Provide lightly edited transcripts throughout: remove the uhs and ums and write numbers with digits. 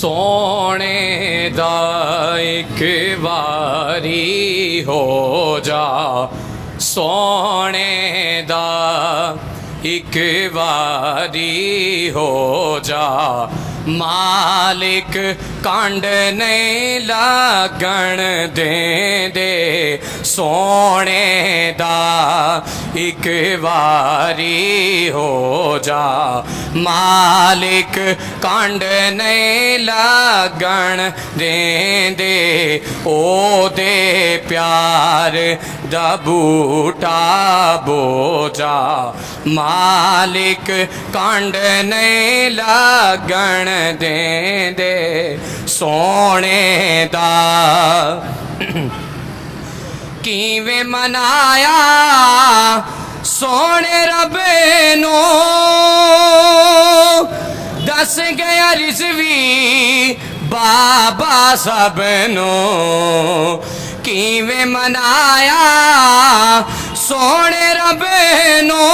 सोने दा एक बारी हो जा, सोने दा एक बारी हो जा। मालिक कांड नहीं लागण देंदे, सोने दा एक बारी हो जा। मालिक कांड नहीं लागण देंदे, ओ दे प्यार दा बूटा बोजा। मालिक कांड नहीं लागण देंदे, सोने दा किवें मनाया सोने रबे नू, दस गया रिज़वी बाबा सबनू। किवें मनाया सोने रबे नू,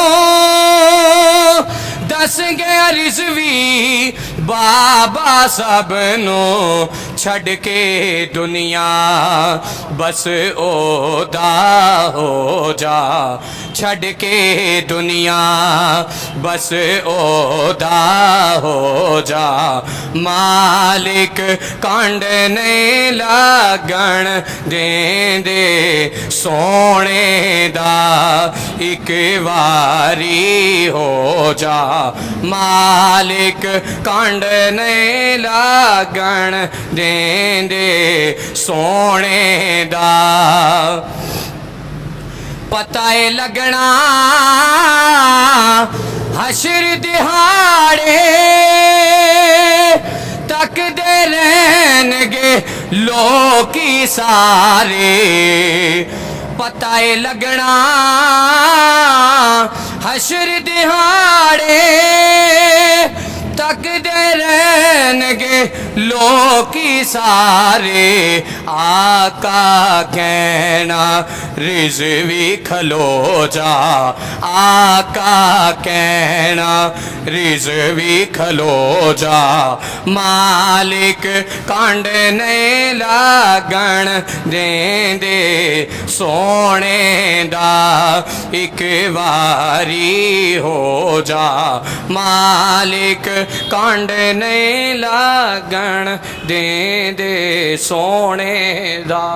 दस गया रिज़वी बाबा सबनू। छड़ के दुनिया बस ओदा हो जा, छड़ के दुनिया बस ओदा हो जा। मालिक कांड नहीं लागण देंदे, सोने दा एक बारी हो जा। मालिक कांड नहीं लागण देंदे, सोने दा पता है लगना हशर दिहाड़े, तकदे रहनगे लोकी सारे। पता है लगना हशर दिहाड़े, तकदे रहनगे लोकी सारे। आका कहना रिज़वी खलो जा, आका कहना रिज़वी खलो जा। मालिक कांड नहीं लागण देंदे, सोने दा एक बारी हो जा। मालिक कांड नहीं लागण देंदे, सोने दा।